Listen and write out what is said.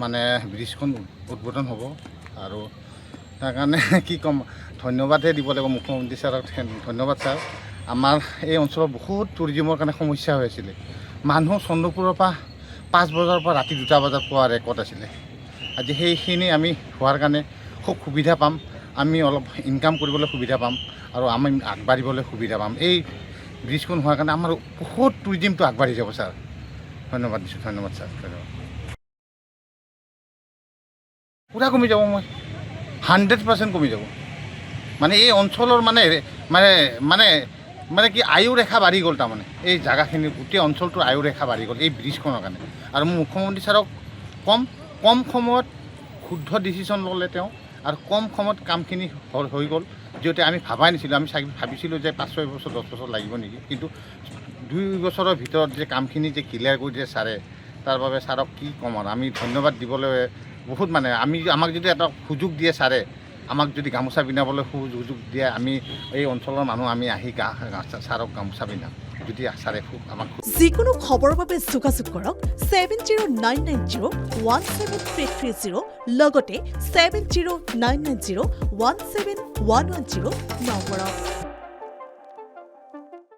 মানে ব্ৰিজখন উদ্বোধন হ'ব আৰু তাৰ কাৰণে কি ক'ম ধন্যবাদহে দিব লাগিব মুখ্যমন্ত্ৰী ছাৰক ধন্যবাদ ছাৰ আমাৰ এই অঞ্চলত বহুত টুৰিজিমৰ কাৰণে সমস্যা হৈ আছিলে মানুহ চন্দ্ৰপুৰৰ পৰা 5 বজাৰ পৰা ৰাতি 2টা বজাত পোৱা ৰেকৰ্ড আছিলে আজি সেইখিনি আমি হোৱাৰ কাৰণে খুব সুবিধা পাম আমি অলপ ইনকাম কৰিবলৈ সুবিধা পাম আৰু আমি আগবাঢ়িবলৈ সুবিধা পাম এই ব্ৰিজখন হোৱাৰ কাৰণে আমাৰ বহুত টুৰিজিমটো আগবাঢ়ি যাব ছাৰ ধন্যবাদ দিছোঁ ধন্যবাদ ছাৰ ধন্যবাদ পূৰা কমি যাব মই 100% কমি যাব মানে এই অঞ্চলৰ মানে কি আয়ুৰেখা বাঢ়ি গ'ল তাৰমানে এই জেগাখিনি গোটেই অঞ্চলটোৰ আয়ুৰেখা বাঢ়ি গ'ল এই ব্ৰিজখনৰ কাৰণে আৰু মোৰ মুখ্যমন্ত্ৰী ছাৰক কম সময়ত শুদ্ধ ডিচিশ্যন ল'লে তেওঁ আৰু কম সময়ত কামখিনি হৈ গ'ল যিহেতু আমি ভাবাই নাছিলোঁ আমি ভাবিছিলোঁ যে 5-6 বছৰ 10 বছৰ লাগিব নেকি কিন্তু 2 বছৰৰ ভিতৰত যে কামখিনি যে ক্লিয়াৰ কৰি দিয়ে ছাৰে তাৰ বাবে ছাৰক কি ক'ম আৰু আমি ধন্যবাদ দিবলৈ বহুত মানে আমাক যদি এটা সুযোগ দিয়ে ছাৰে আমাক যদি গামোচা পিন্ধাবলৈ সুযোগ দিয়ে আমি এই অঞ্চলৰ মানুহ আমি আহি ছাৰক গামোচা পিন্ধাম যদি ছাৰে আমাক যিকোনো খবৰৰ বাবে যোগাযোগ কৰক 7099017330 লগতে 7099017110 নম্বৰত